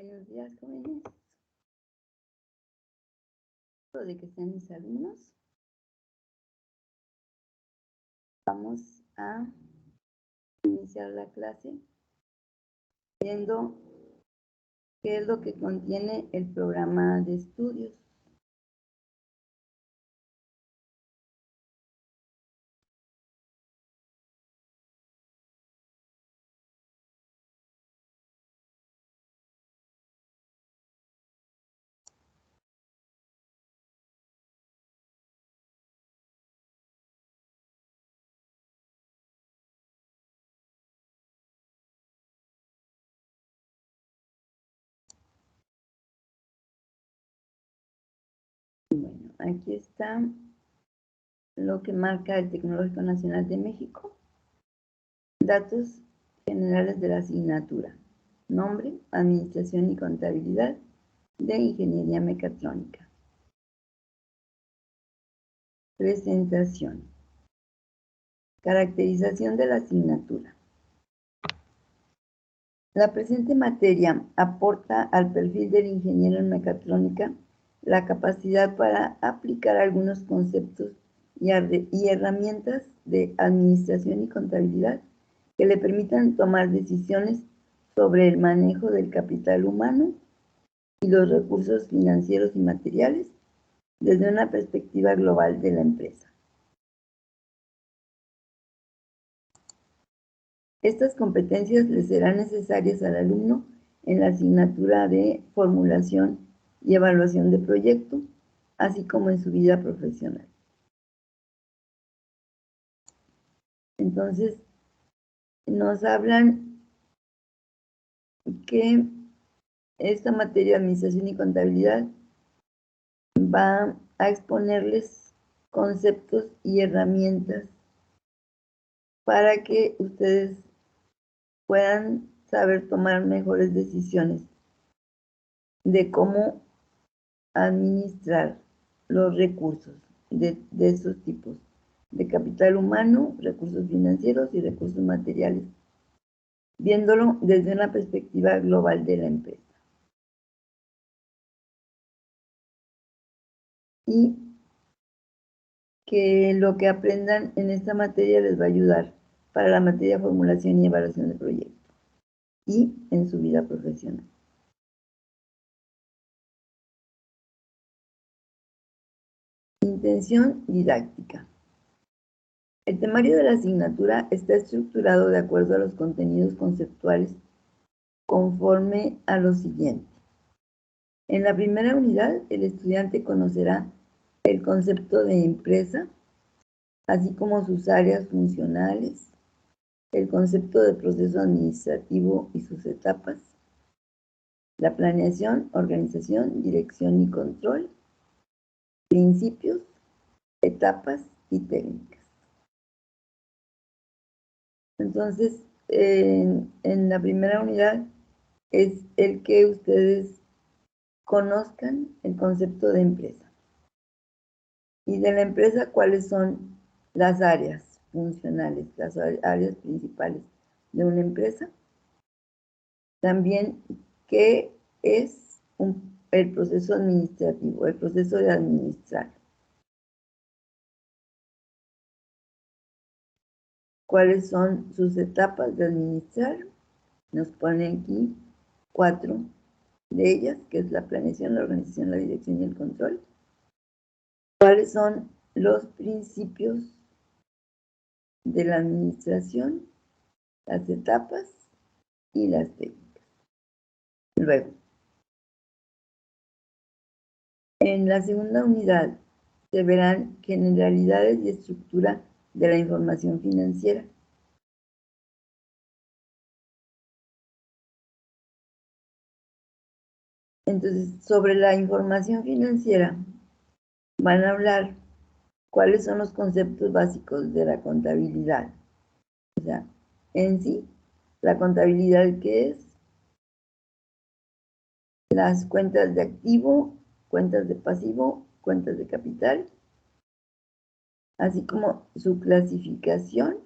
Buenos días, jóvenes. De que sean mis alumnos. Vamos a iniciar la clase viendo qué es lo que contiene el programa de estudios. Bueno, aquí está lo que marca el Tecnológico Nacional de México. Datos generales de la asignatura. Nombre, Administración y Contabilidad de Ingeniería Mecatrónica. Presentación. Caracterización de la asignatura. La presente materia aporta al perfil del ingeniero en mecatrónica la capacidad para aplicar algunos conceptos y herramientas de administración y contabilidad que le permitan tomar decisiones sobre el manejo del capital humano y los recursos financieros y materiales desde una perspectiva global de la empresa. Estas competencias le serán necesarias al alumno en la asignatura de formulación y evaluación de proyecto, así como en su vida profesional. Entonces, nos hablan que esta materia de administración y contabilidad va a exponerles conceptos y herramientas para que ustedes puedan saber tomar mejores decisiones de cómo administrar los recursos de esos tipos, de capital humano, recursos financieros y recursos materiales, viéndolo desde una perspectiva global de la empresa. Y que lo que aprendan en esta materia les va a ayudar para la materia de formulación y evaluación de proyectos y en su vida profesional. Intención didáctica. El temario de la asignatura está estructurado de acuerdo a los contenidos conceptuales conforme a lo siguiente. En la primera unidad, el estudiante conocerá el concepto de empresa, así como sus áreas funcionales, el concepto de proceso administrativo y sus etapas, la planeación, organización, dirección y control, principios, etapas y técnicas. Entonces, en la primera unidad es el que ustedes conozcan el concepto de empresa. Y de la empresa, ¿cuáles son las áreas funcionales, las áreas principales de una empresa? También, ¿qué es el proceso administrativo, el proceso de administrar? ¿Cuáles son sus etapas de administrar? Nos ponen aquí 4 de ellas, que es la planeación, la organización, la dirección y el control. ¿Cuáles son los principios de la administración, las etapas y las técnicas? Luego, en la segunda unidad se verán generalidades y estructura de la información financiera. Entonces, sobre la información financiera van a hablar cuáles son los conceptos básicos de la contabilidad. O sea, en sí, la contabilidad, ¿qué es? Las cuentas de activo, cuentas de pasivo, cuentas de capital, así como su clasificación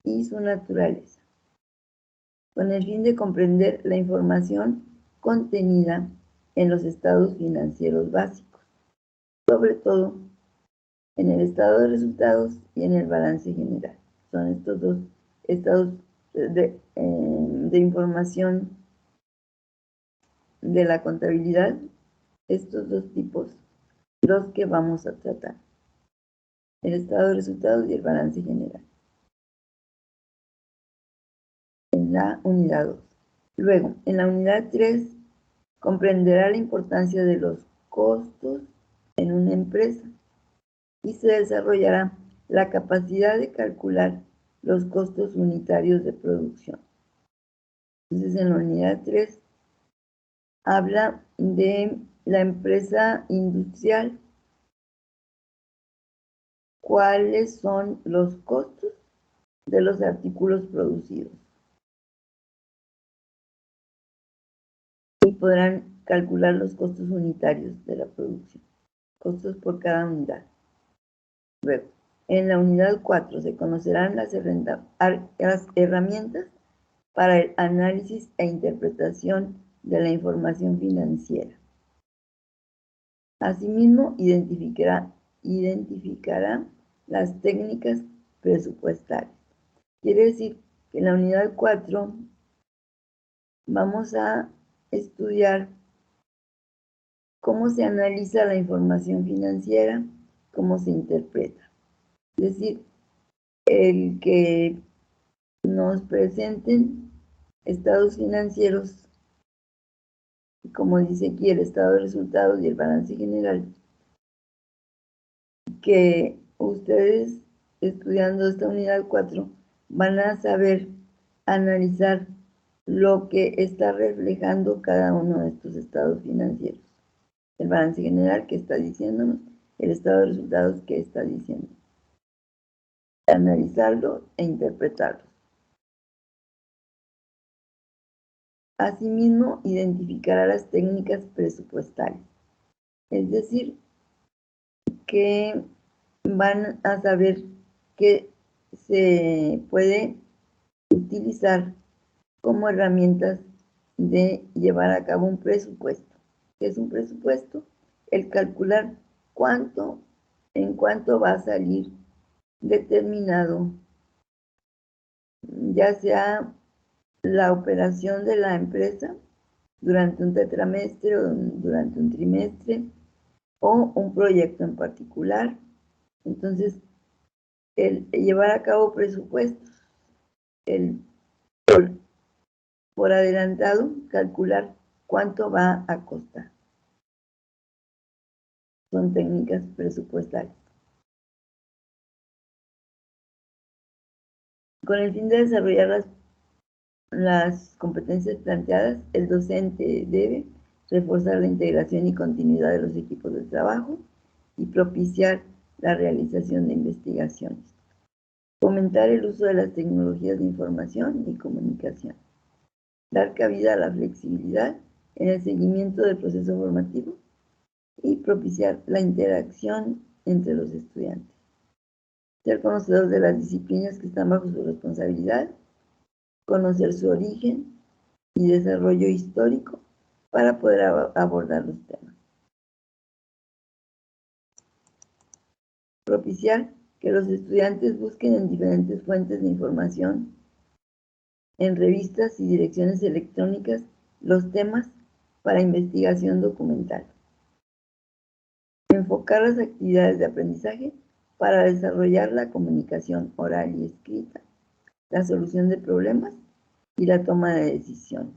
y su naturaleza, con el fin de comprender la información contenida en los estados financieros básicos, sobre todo en el estado de resultados y en el balance general. Son estos dos estados de información de la contabilidad, estos dos tipos, los que vamos a tratar: el estado de resultados y el balance general, en la unidad 2. Luego, en la unidad 3, comprenderá la importancia de los costos en una empresa y se desarrollará la capacidad de calcular los costos unitarios de producción. Entonces, en la unidad 3 habla de la empresa industrial, cuáles son los costos de los artículos producidos. Y podrán calcular los costos unitarios de la producción, costos por cada unidad. Luego, en la unidad 4 se conocerán las herramientas para el análisis e interpretación de la información financiera. Asimismo, identificará las técnicas presupuestarias. Quiere decir que en la unidad 4 vamos a estudiar cómo se analiza la información financiera, cómo se interpreta. Es decir, el que nos presenten estados financieros, como dice aquí, el estado de resultados y el balance general, que ustedes, estudiando esta unidad 4, van a saber analizar lo que está reflejando cada uno de estos estados financieros. El balance general, que está diciéndonos, el estado de resultados, que está diciendo. Analizarlo e interpretarlo. Asimismo, identificará las técnicas presupuestarias. Es decir, que van a saber que se puede utilizar como herramientas de llevar a cabo un presupuesto. ¿Qué es un presupuesto? El calcular en cuánto va a salir determinado, ya sea la operación de la empresa durante un tetramestre o durante un trimestre, o un proyecto en particular. Entonces, el llevar a cabo presupuestos, el por adelantado calcular cuánto va a costar. Son técnicas presupuestarias. Con el fin de desarrollar las competencias planteadas, el docente debe reforzar la integración y continuidad de los equipos de trabajo y propiciar la realización de investigaciones. Fomentar el uso de las tecnologías de información y comunicación. Dar cabida a la flexibilidad en el seguimiento del proceso formativo y propiciar la interacción entre los estudiantes. Ser conocedor de las disciplinas que están bajo su responsabilidad, conocer su origen y desarrollo histórico para poder abordar los temas. Propiciar que los estudiantes busquen en diferentes fuentes de información, en revistas y direcciones electrónicas, los temas para investigación documental. Enfocar las actividades de aprendizaje para desarrollar la comunicación oral y escrita, la solución de problemas y la toma de decisiones.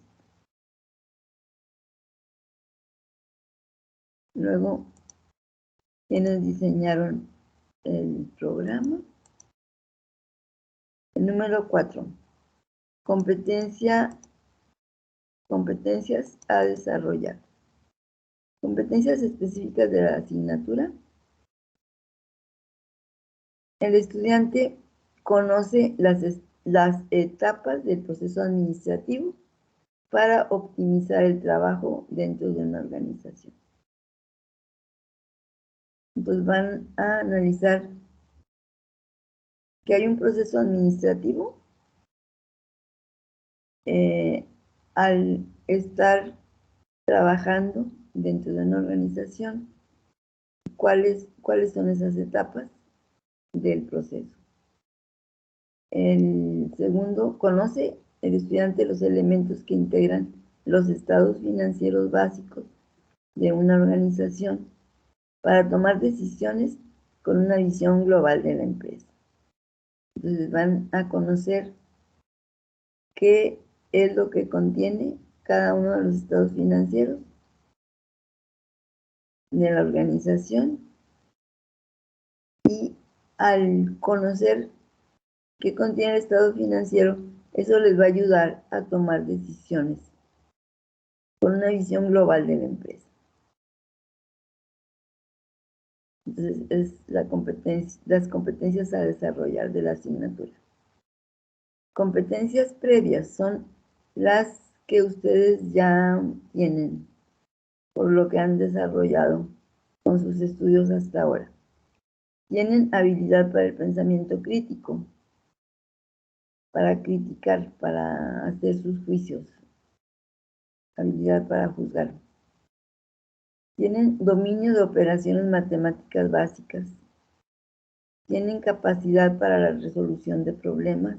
Luego, quienes diseñaron el programa. El número 4. Competencias a desarrollar. Competencias específicas de la asignatura. El estudiante conoce las etapas del proceso administrativo para optimizar el trabajo dentro de una organización. Entonces van a analizar que hay un proceso administrativo. Al estar trabajando dentro de una organización. ¿Cuáles son esas etapas del proceso? El segundo, conoce el estudiante los elementos que integran los estados financieros básicos de una organización para tomar decisiones con una visión global de la empresa. Entonces van a conocer qué es lo que contiene cada uno de los estados financieros de la organización, y al conocer qué contiene el estado financiero, eso les va a ayudar a tomar decisiones con una visión global de la empresa. Entonces, es las competencias a desarrollar de la asignatura. Competencias previas son las que ustedes ya tienen, por lo que han desarrollado con sus estudios hasta ahora. Tienen habilidad para el pensamiento crítico, para criticar, para hacer sus juicios, habilidad para juzgar. Tienen dominio de operaciones matemáticas básicas. Tienen capacidad para la resolución de problemas.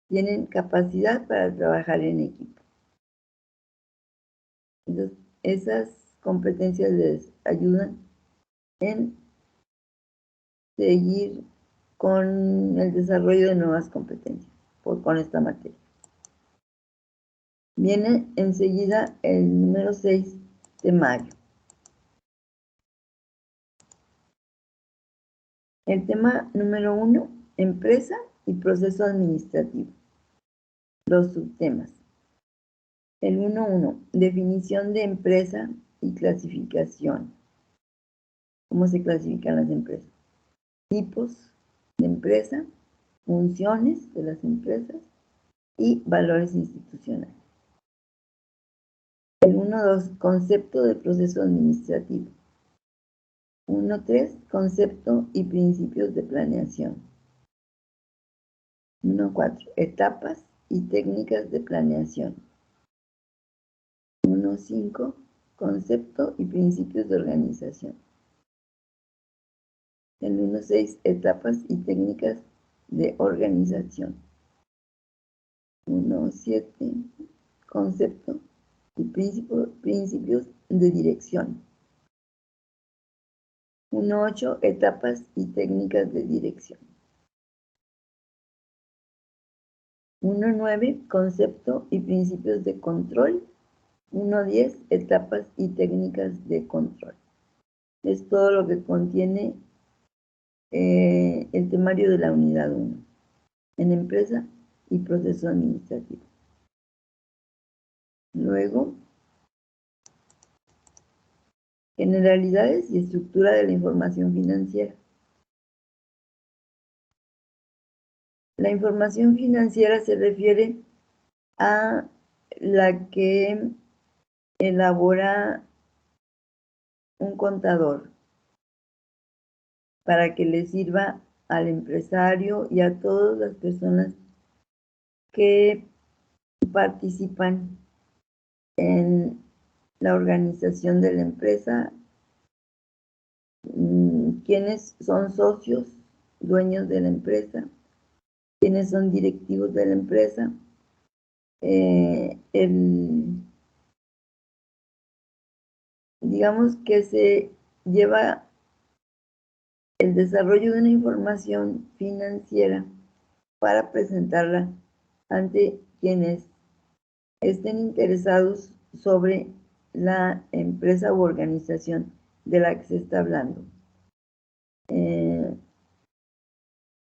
Tienen capacidad para trabajar en equipo. Entonces, esas competencias les ayudan en seguir con el desarrollo de nuevas competencias con esta materia. Viene enseguida el número 6, temario. El tema número 1, empresa y proceso administrativo. Los subtemas. El 1.1, definición de empresa y clasificación. ¿Cómo se clasifican las empresas? Tipos de empresa, funciones de las empresas y valores institucionales. El 1.2, concepto de proceso administrativo. 1.3, concepto y principios de planeación. 1.4, etapas y técnicas de planeación. 1.5, concepto y principios de organización. El 1.6, etapas y técnicas de organización. 1.7, concepto y principios de dirección. 1.8, etapas y técnicas de dirección. 1.9, concepto y principios de control. 1.10, etapas y técnicas de control. Es todo lo que contiene el temario de la unidad 1, en empresa y proceso administrativo. Luego, generalidades y estructura de la información financiera. La información financiera se refiere a la que elabora un contador para que le sirva al empresario y a todas las personas que participan en la organización de la empresa, quienes son socios, dueños de la empresa, quienes son directivos de la empresa, digamos que se lleva el desarrollo de una información financiera para presentarla ante quienes estén interesados sobre la empresa u organización de la que se está hablando.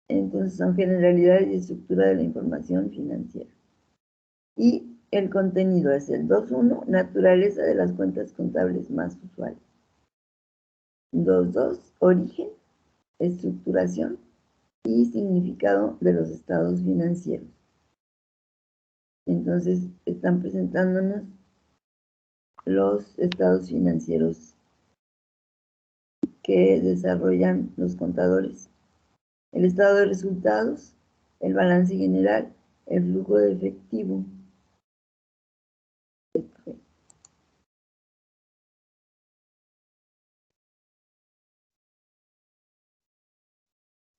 Entonces son generalidades y estructura de la información financiera. Y el contenido es el 2.1, naturaleza de las cuentas contables más usuales. 2.2, origen, estructuración y significado de los estados financieros. Entonces están presentándonos los estados financieros que desarrollan los contadores. El estado de resultados, el balance general, el flujo de efectivo.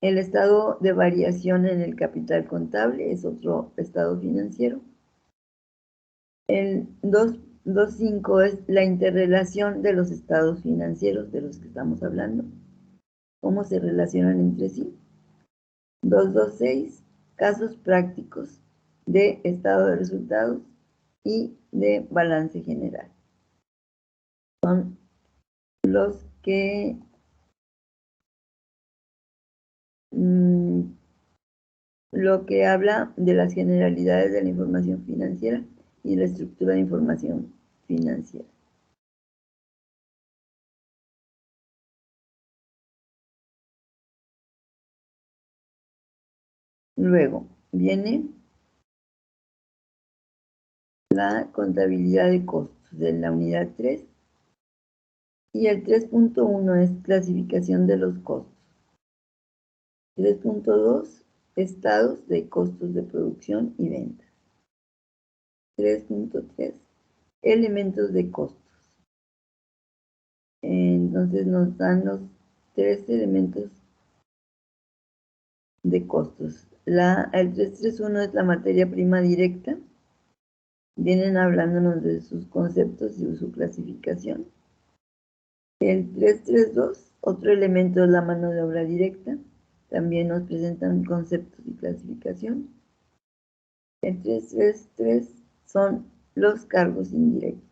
El estado de variación en el capital contable es otro estado financiero. El 2.5 es la interrelación de los estados financieros de los que estamos hablando, cómo se relacionan entre sí. 2.2.6, casos prácticos de estado de resultados y de balance general. Son los que lo que habla de las generalidades de la información financiera y la estructura de información financiera. Luego viene la contabilidad de costos de la unidad 3 y el 3.1 es clasificación de los costos. 3.2 estados de costos de producción y ventas. 3.3 elementos de costos. Entonces nos dan los 3 elementos de costos. El 3.3.1 es la materia prima directa. Vienen hablándonos de sus conceptos y su clasificación. El 3.3.2, otro elemento es la mano de obra directa. También nos presentan conceptos y clasificación. El 3.3.3 son los cargos indirectos.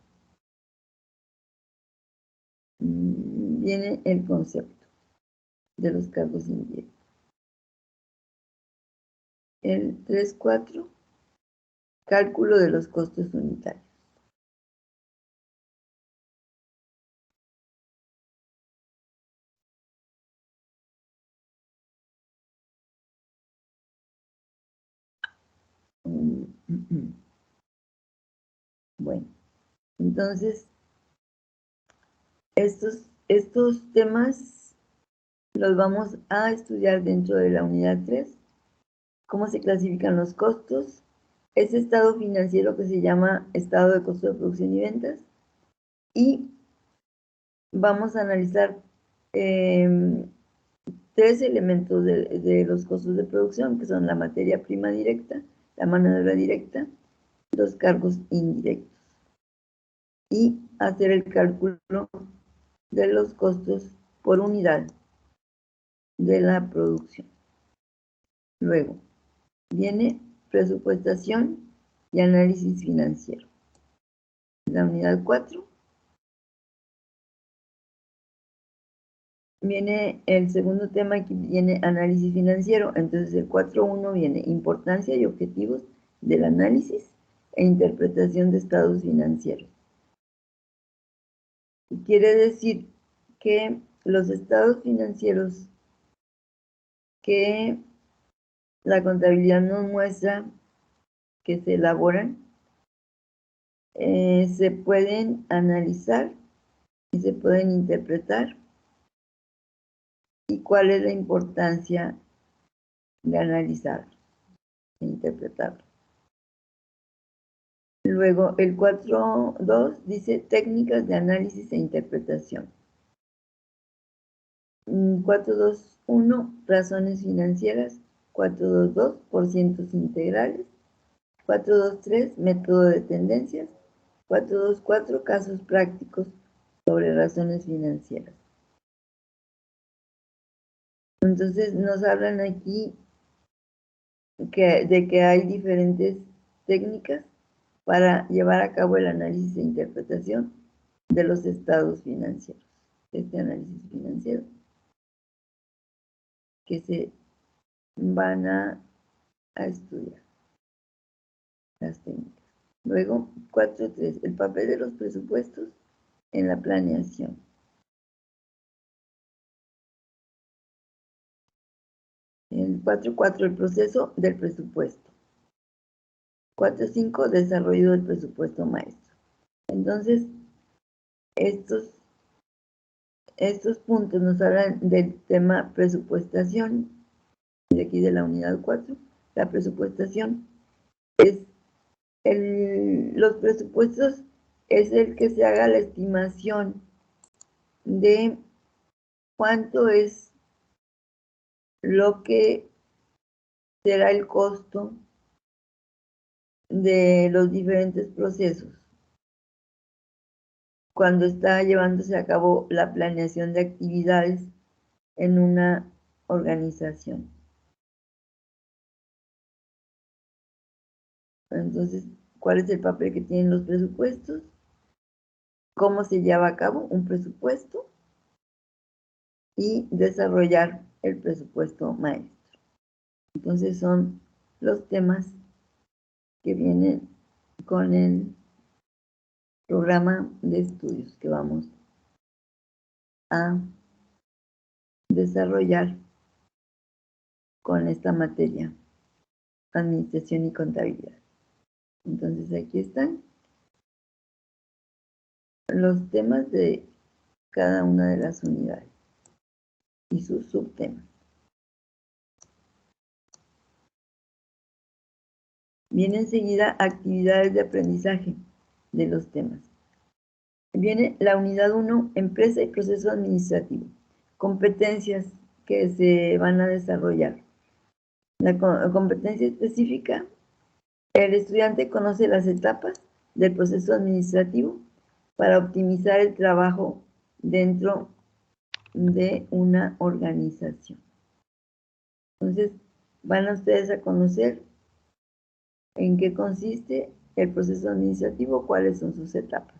Viene el concepto de los cargos indirectos. El 3.4, cálculo de los costos unitarios. Bueno, entonces estos temas los vamos a estudiar dentro de la unidad 3. Cómo se clasifican los costos, ese estado financiero que se llama estado de costo de producción y ventas, y vamos a analizar 3 elementos de los costos de producción, que son la materia prima directa, la mano de obra directa, los cargos indirectos, y hacer el cálculo de los costos por unidad de la producción. Luego viene presupuestación y análisis financiero. La unidad 4 viene el segundo tema, aquí viene análisis financiero. Entonces el 4.1 viene importancia y objetivos del análisis e interpretación de estados financieros. Quiere decir que los estados financieros que la contabilidad nos muestra que se elaboran se pueden analizar y se pueden interpretar. ¿Y cuál es la importancia de analizar e interpretar? Luego, el 4.2 dice técnicas de análisis e interpretación. 4.2.1, razones financieras. 4.2.2, porcientos integrales. 4.2.3, método de tendencias. 4.2.4, casos prácticos sobre razones financieras. Entonces, nos hablan aquí de que hay diferentes técnicas para llevar a cabo el análisis e interpretación de los estados financieros. Este análisis financiero que se van a estudiar las técnicas. Luego, 4.3, el papel de los presupuestos en la planeación. El 4.4, el proceso del presupuesto. 4.5, desarrollo del presupuesto maestro. Entonces, estos puntos nos hablan del tema presupuestación, de aquí de la unidad 4. La presupuestación es los presupuestos es el que se haga la estimación de cuánto es lo que será el costo de los diferentes procesos cuando está llevándose a cabo la planeación de actividades en una organización. Entonces, ¿cuál es el papel que tienen los presupuestos? ¿Cómo se lleva a cabo un presupuesto? Y desarrollar el presupuesto maestro. Entonces son los temas que vienen con el programa de estudios que vamos a desarrollar con esta materia, administración y contabilidad. Entonces aquí están los temas de cada una de las unidades y sus subtemas. Viene enseguida actividades de aprendizaje de los temas. Viene la unidad 1, empresa y proceso administrativo. Competencias que se van a desarrollar. La competencia específica, el estudiante conoce las etapas del proceso administrativo para optimizar el trabajo dentro de una organización. Entonces, van a ustedes a conocer en qué consiste el proceso administrativo, cuáles son sus etapas,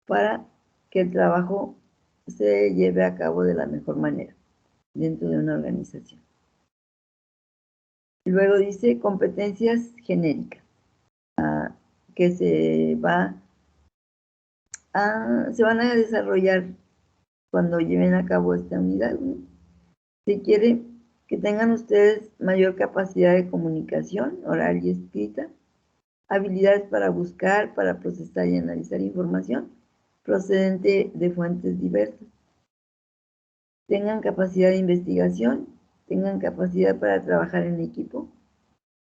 para que el trabajo se lleve a cabo de la mejor manera dentro de una organización. Luego dice competencias genéricas, que se van a desarrollar cuando lleven a cabo esta unidad. Se quiere que tengan ustedes mayor capacidad de comunicación oral y escrita, habilidades para buscar, para procesar y analizar información procedente de fuentes diversas. Tengan capacidad de investigación, tengan capacidad para trabajar en equipo,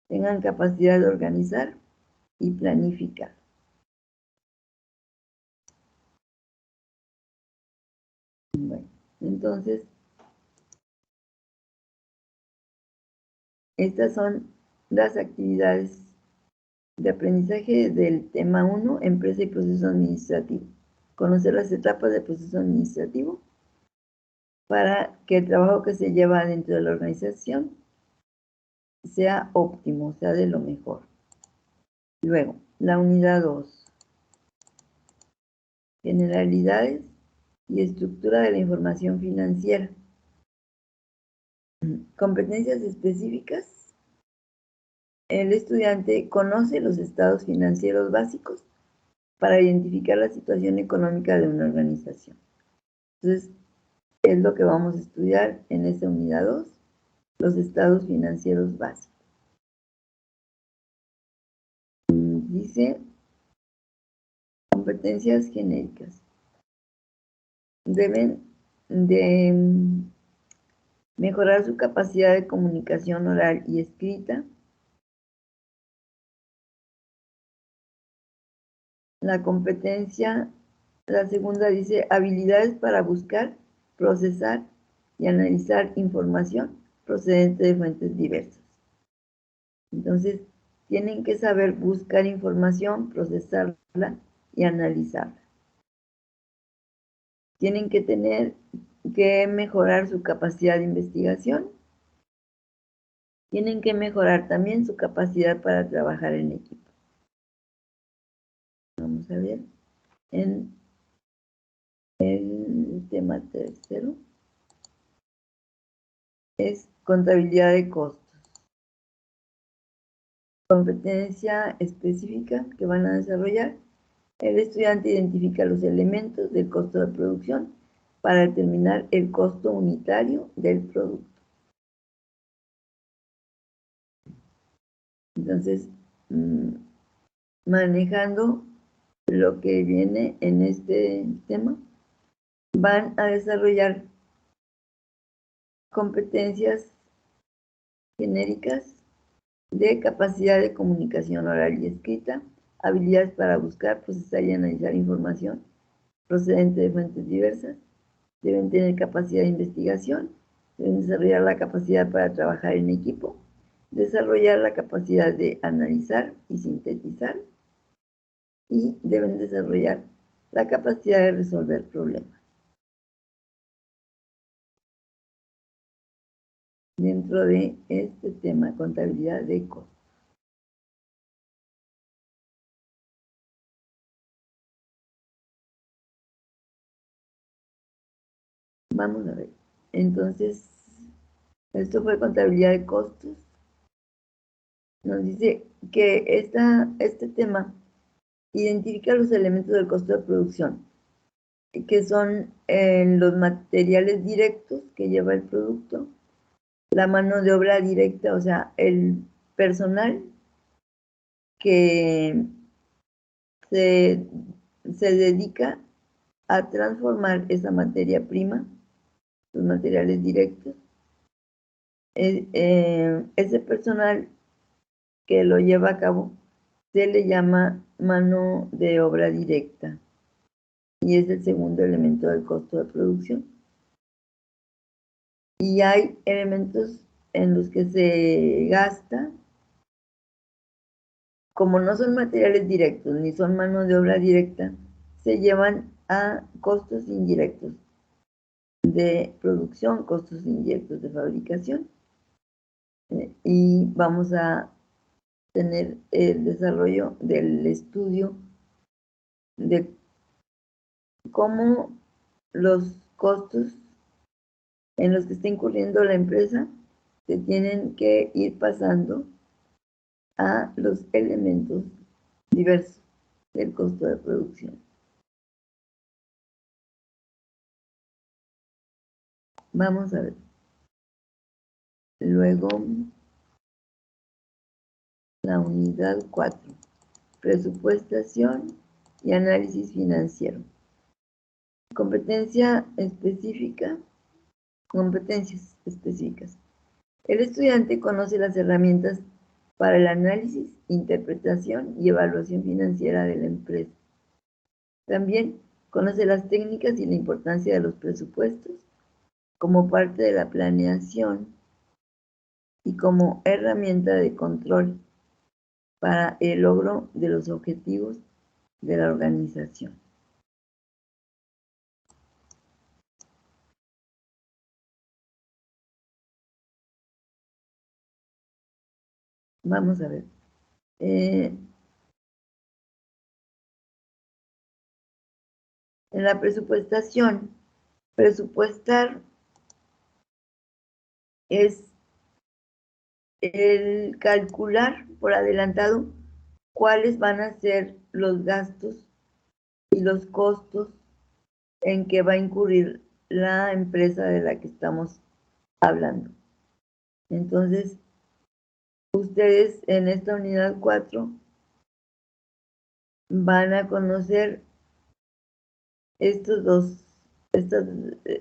tengan capacidad de organizar y planificar. Bueno, entonces, estas son las actividades de aprendizaje del tema 1, empresa y proceso administrativo. Conocer las etapas del proceso administrativo para que el trabajo que se lleva dentro de la organización sea óptimo, sea de lo mejor. Luego, la unidad 2. Generalidades y estructura de la información financiera. Competencias específicas. El estudiante conoce los estados financieros básicos para identificar la situación económica de una organización. Entonces, es lo que vamos a estudiar en esta unidad 2, los estados financieros básicos. Dice, competencias genéricas. Deben de mejorar su capacidad de comunicación oral y escrita. La competencia, la segunda dice, habilidades para buscar, procesar y analizar información procedente de fuentes diversas. Entonces, tienen que saber buscar información, procesarla y analizarla. Tienen que tener que mejorar su capacidad de investigación. Tienen que mejorar también su capacidad para trabajar en equipo. Vamos a ver en el tema tercero. Es contabilidad de costos. Competencia específica que van a desarrollar. El estudiante identifica los elementos del costo de producción para determinar el costo unitario del producto. Entonces, manejando lo que viene en este tema, van a desarrollar competencias genéricas de capacidad de comunicación oral y escrita, habilidades para buscar, procesar y analizar información procedente de fuentes diversas, deben tener capacidad de investigación Deben desarrollar la capacidad para trabajar en equipo, desarrollar la capacidad de analizar y sintetizar, y deben desarrollar la capacidad de resolver problemas. Dentro de este tema, contabilidad de costos. Vamos a ver. Entonces, esto fue contabilidad de costos. Nos dice que este tema identifica los elementos del costo de producción, que son los materiales directos que lleva el producto, la mano de obra directa, o sea, el personal que se dedica a transformar esa materia prima, los materiales directos. Ese personal que lo lleva a cabo se le llama mano de obra directa y es el segundo elemento del costo de producción. Y hay elementos en los que se gasta, como no son materiales directos ni son mano de obra directa, se llevan a costos indirectos de producción, costos indirectos de fabricación. Y vamos a tener el desarrollo del estudio de cómo los costos en los que está incurriendo la empresa se tienen que ir pasando a los elementos diversos del costo de producción. Vamos a ver. Luego, la unidad 4, presupuestación y análisis financiero. Competencias específicas. El estudiante conoce las herramientas para el análisis, interpretación y evaluación financiera de la empresa. También conoce las técnicas y la importancia de los presupuestos como parte de la planeación y como herramienta de control para el logro de los objetivos de la organización. Vamos a ver. En la presupuestación, presupuestar es el calcular por adelantado cuáles van a ser los gastos y los costos en que va a incurrir la empresa de la que estamos hablando. Entonces, ustedes en esta unidad 4 van a conocer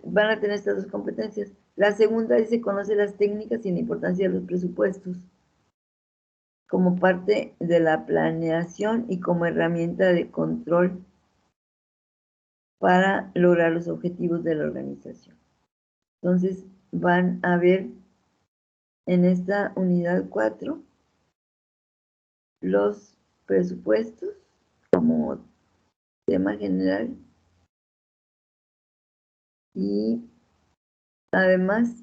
van a tener estas dos competencias. La segunda dice conoce las técnicas y la importancia de los presupuestos como parte de la planeación y como herramienta de control para lograr los objetivos de la organización. Entonces, van a ver en esta unidad 4 los presupuestos como tema general y además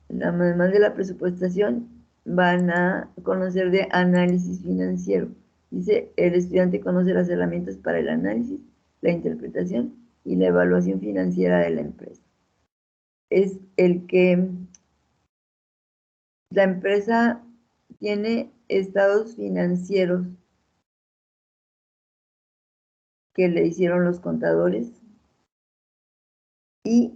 de la presupuestación van a conocer de análisis financiero. Dice, el estudiante conoce las herramientas para el análisis, la interpretación y la evaluación financiera de la empresa. Es el que la empresa tiene estados financieros que le hicieron los contadores y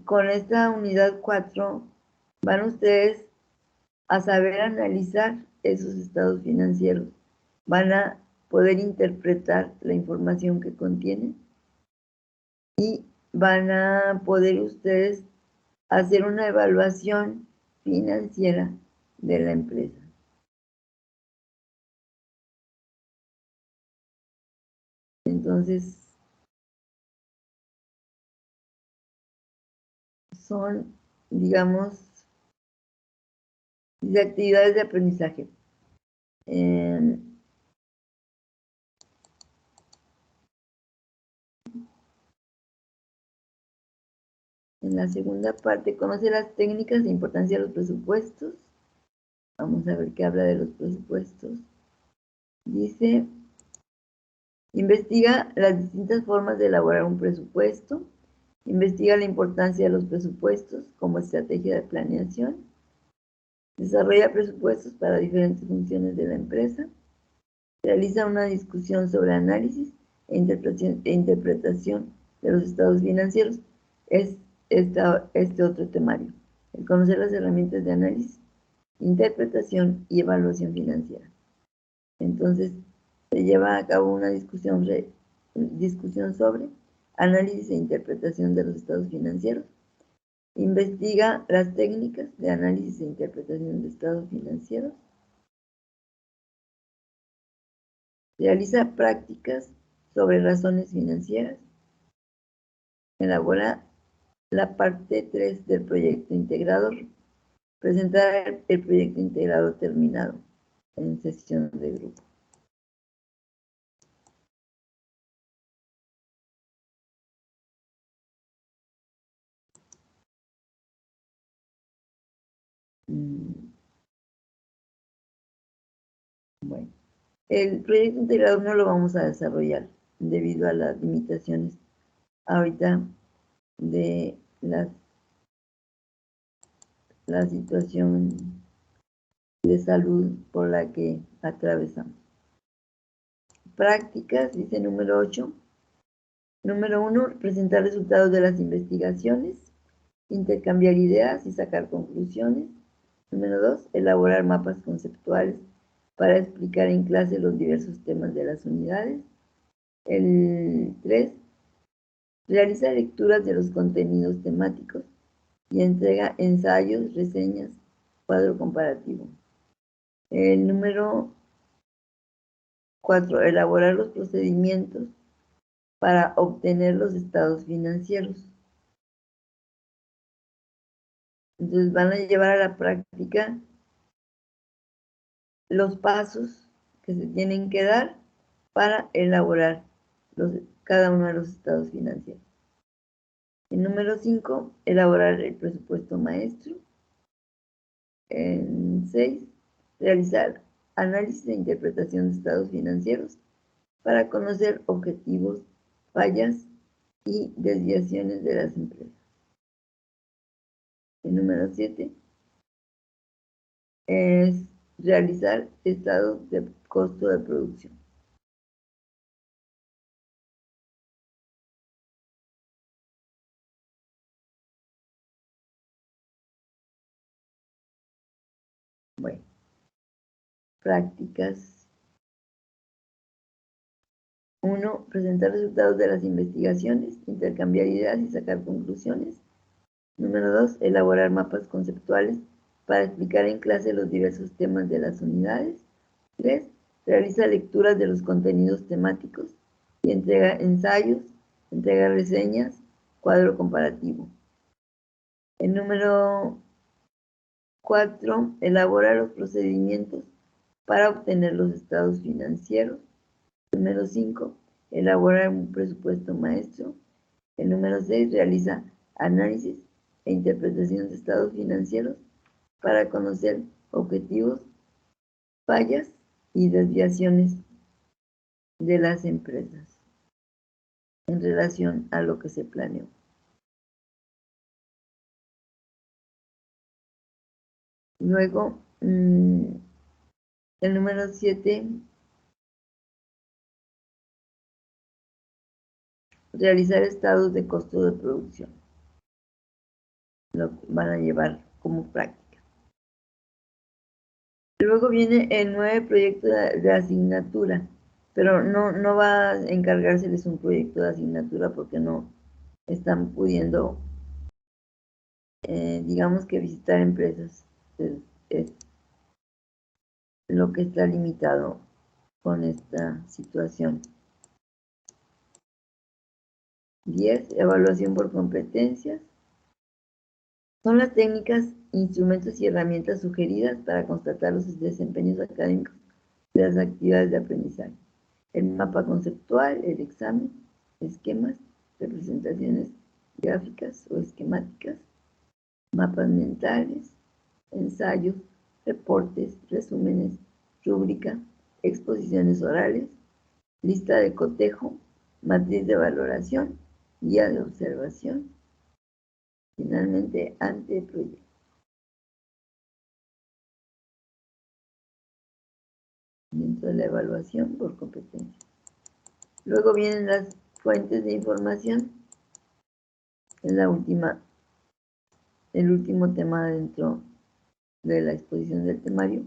con esta unidad 4 van ustedes a saber analizar esos estados financieros, van a poder interpretar la información que contienen y van a poder ustedes hacer una evaluación financiera de la empresa. Entonces, son, digamos, de actividades de aprendizaje. En la segunda parte, conoce las técnicas e importancia de los presupuestos. Vamos a ver qué habla de los presupuestos. Dice, investiga las distintas formas de elaborar un presupuesto. Investiga la importancia de los presupuestos como estrategia de planeación. Desarrolla presupuestos para diferentes funciones de la empresa. Realiza una discusión sobre análisis e interpretación de los estados financieros. Es este otro temario. El conocer las herramientas de análisis, interpretación y evaluación financiera. Entonces, se lleva a cabo una discusión sobre análisis e interpretación de los estados financieros. Investiga las técnicas de análisis e interpretación de estados financieros. Realiza prácticas sobre razones financieras. Elabora la parte 3 del proyecto integrador. Presentar el proyecto integrado terminado en sesión de grupo. Bueno, el proyecto integrado no lo vamos a desarrollar debido a las limitaciones ahorita de la situación de salud por la que atravesamos. Prácticas, dice número 8. Número 1, presentar resultados de las investigaciones, intercambiar ideas y sacar conclusiones. Número 2, elaborar mapas conceptuales para explicar en clase los diversos temas de las unidades. El 3, realiza lecturas de los contenidos temáticos y entrega ensayos, reseñas, cuadro comparativo. El número 4, elaborar los procedimientos para obtener los estados financieros. Entonces van a llevar a la práctica los pasos que se tienen que dar para elaborar cada uno de los estados financieros. El número 5, elaborar el presupuesto maestro. En 6, realizar análisis e interpretación de estados financieros para conocer objetivos, fallas y desviaciones de las empresas. El número 7 es realizar estados de costo de producción. Bueno, prácticas. 1, presentar resultados de las investigaciones, intercambiar ideas y sacar conclusiones. Número 2, elaborar mapas conceptuales para explicar en clase los diversos temas de las unidades. 3, realiza lecturas de los contenidos temáticos y entrega ensayos, entrega reseñas, cuadro comparativo. El número 4, elabora los procedimientos para obtener los estados financieros. Número 5, elaborar un presupuesto maestro. El número 6, realiza análisis e interpretación de estados financieros para conocer objetivos, fallas y desviaciones de las empresas en relación a lo que se planeó. Luego, el número 7, realizar estados de costo de producción. Lo van a llevar como práctica. Luego viene el 9, proyecto de asignatura, pero no va a encargárseles un proyecto de asignatura porque no están pudiendo, digamos que visitar empresas. Es lo que está limitado con esta situación. 10, evaluación por competencias. Son las técnicas, instrumentos y herramientas sugeridas para constatar los desempeños académicos de las actividades de aprendizaje. El mapa conceptual, el examen, esquemas, representaciones gráficas o esquemáticas, mapas mentales, ensayos, reportes, resúmenes, rúbrica, exposiciones orales, lista de cotejo, matriz de valoración, guía de observación, finalmente anteproyecto. Dentro de la evaluación por competencia. Luego vienen las fuentes de información, es el último tema dentro de la exposición del temario.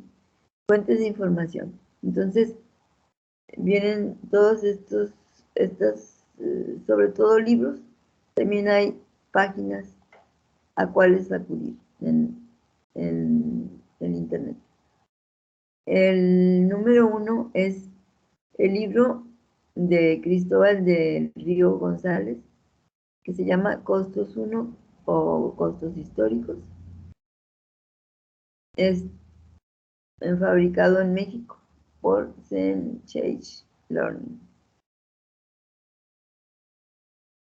Fuentes de información. Entonces, vienen todos sobre todo libros, también hay páginas a cuáles acudir en internet. El número 1 es el libro de Cristóbal del Río González, que se llama Costos 1 o Costos Históricos. Es fabricado en México por Zenchage Learning.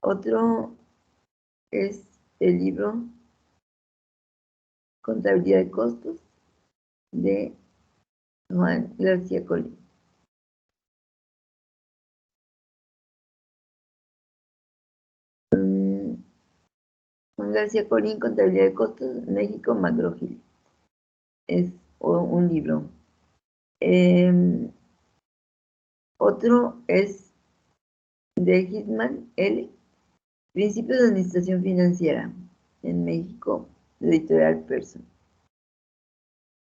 Otro es el libro Contabilidad de Costos de Juan García Colín. Juan García Colín, Contabilidad de Costos, México, McGraw-Hill. Es un libro. Otro es de Hitman L. Principios de Administración Financiera en México, de Editorial Pearson.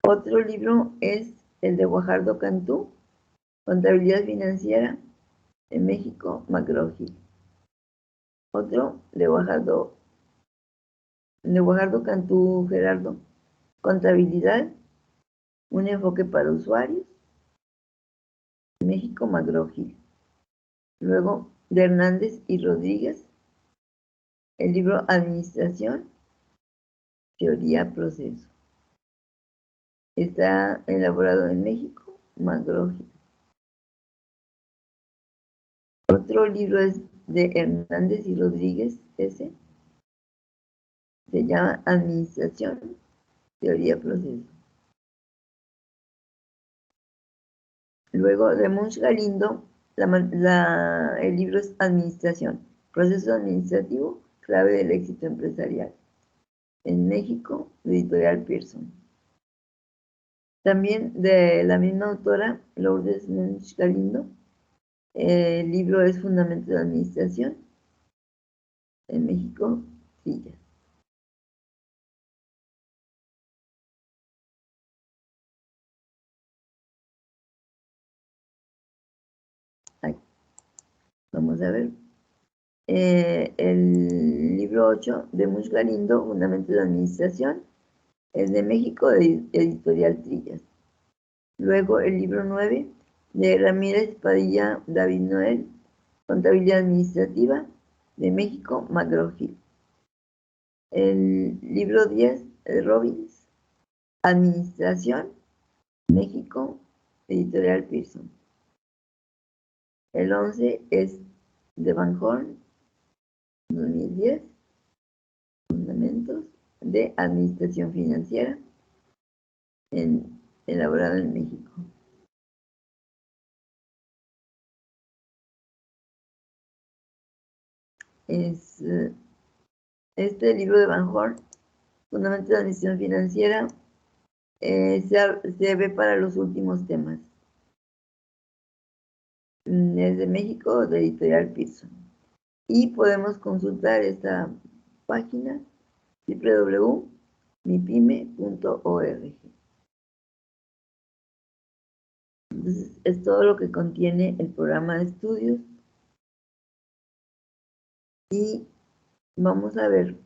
Otro libro es el de Guajardo Cantú, Contabilidad Financiera en México, McGraw-Hill. Otro de Guajardo Cantú Gerardo, Contabilidad, un enfoque para usuarios, México, McGraw-Hill. Luego, de Hernández y Rodríguez, el libro Administración, Teoría, Proceso. Está elaborado en México, McGraw-Hill. Otro libro es de Hernández y Rodríguez, ese. Se llama Administración, Teoría, Proceso. Luego, de Munch Galindo, el libro es Administración, Proceso Administrativo, Clave del Éxito Empresarial. En México, Editorial Pearson. También de la misma autora, Lourdes Munch Galindo, el libro es Fundamentos de Administración. En México, Trilla. Aquí. Vamos a ver. El libro 8 de Munch Galindo, Fundamentos de Administración, es de México, de Editorial Trillas. Luego el libro 9 de Ramírez Padilla David Noel, Contabilidad Administrativa, de México, McGraw-Hill. El libro 10 de Robbins, Administración, México, Editorial Pearson. El 11 es de Van Horn, 2010, Fundamentos de Administración Financiera, elaborado en México. Este libro de Van Horn, Fundamentos de Administración Financiera, se ve para los últimos temas. Es de México, de Editorial Pearson. Y podemos consultar esta página www.mipyme.org. Entonces, es todo lo que contiene el programa de estudios. Y vamos a ver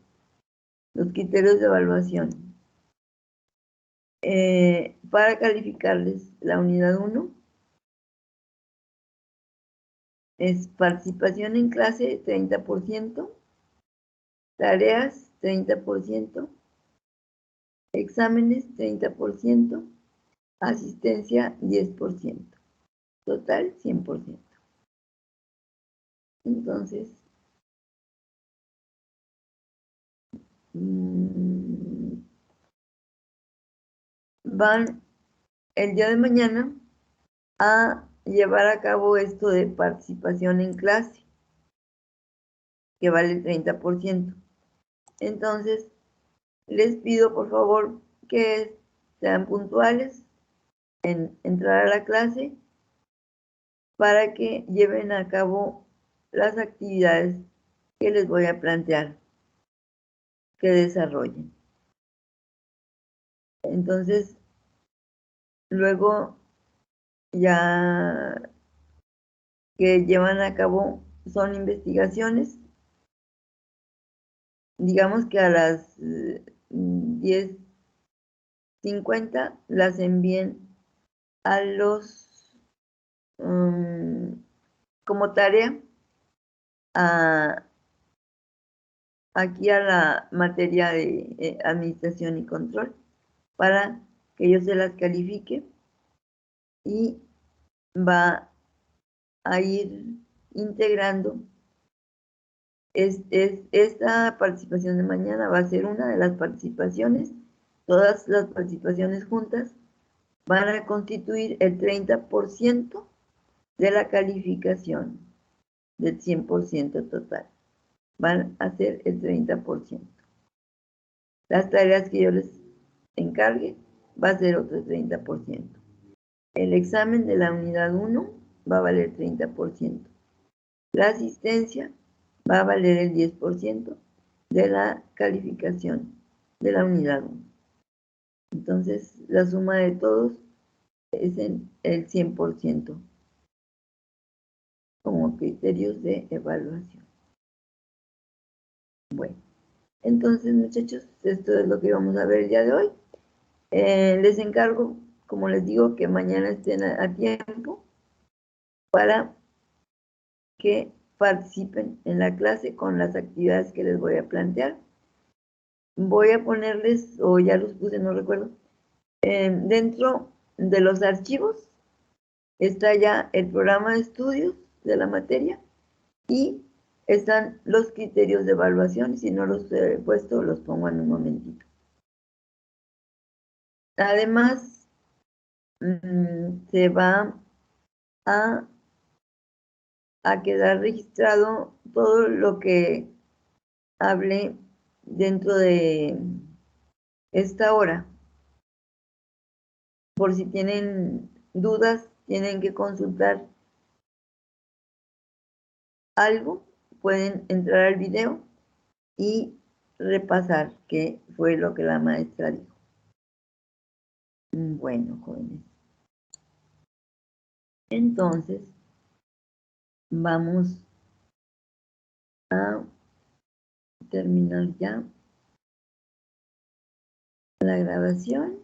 los criterios de evaluación. Para calificarles la unidad 1, es participación en clase 30%, tareas 30%, exámenes 30%, asistencia 10%, total 100%. Entonces, van el día de mañana a llevar a cabo esto de participación en clase, que vale el 30%. Entonces, les pido por favor que sean puntuales en entrar a la clase para que lleven a cabo las actividades que les voy a plantear que desarrollen. Entonces, luego ya que llevan a cabo son investigaciones, digamos que a las 10:50 las envíen a los como tarea aquí a la materia de administración y control para que yo se las califique y va a ir integrando. Esta participación de mañana va a ser una de las participaciones. Todas las participaciones juntas van a constituir el 30% de la calificación del 100% total. Van a ser el 30%. Las tareas que yo les encargue va a ser otro 30%. El examen de la unidad 1 va a valer 30%. La asistencia va a valer el 10% de la calificación de la unidad 1. Entonces, la suma de todos es en el 100% como criterios de evaluación. Bueno, entonces, muchachos, esto es lo que vamos a ver el día de hoy. Les encargo, como les digo, que mañana estén a tiempo para que participen en la clase con las actividades que les voy a plantear. Voy a ponerles, o ya los puse, no recuerdo, dentro de los archivos está ya el programa de estudios de la materia y están los criterios de evaluación. Si no los he puesto, los pongo en un momentito. Además, se va a quedar registrado todo lo que hable dentro de esta hora. Por si tienen dudas, tienen que consultar algo, pueden entrar al video y repasar qué fue lo que la maestra dijo. Bueno, jóvenes. Entonces, vamos a terminar ya la grabación.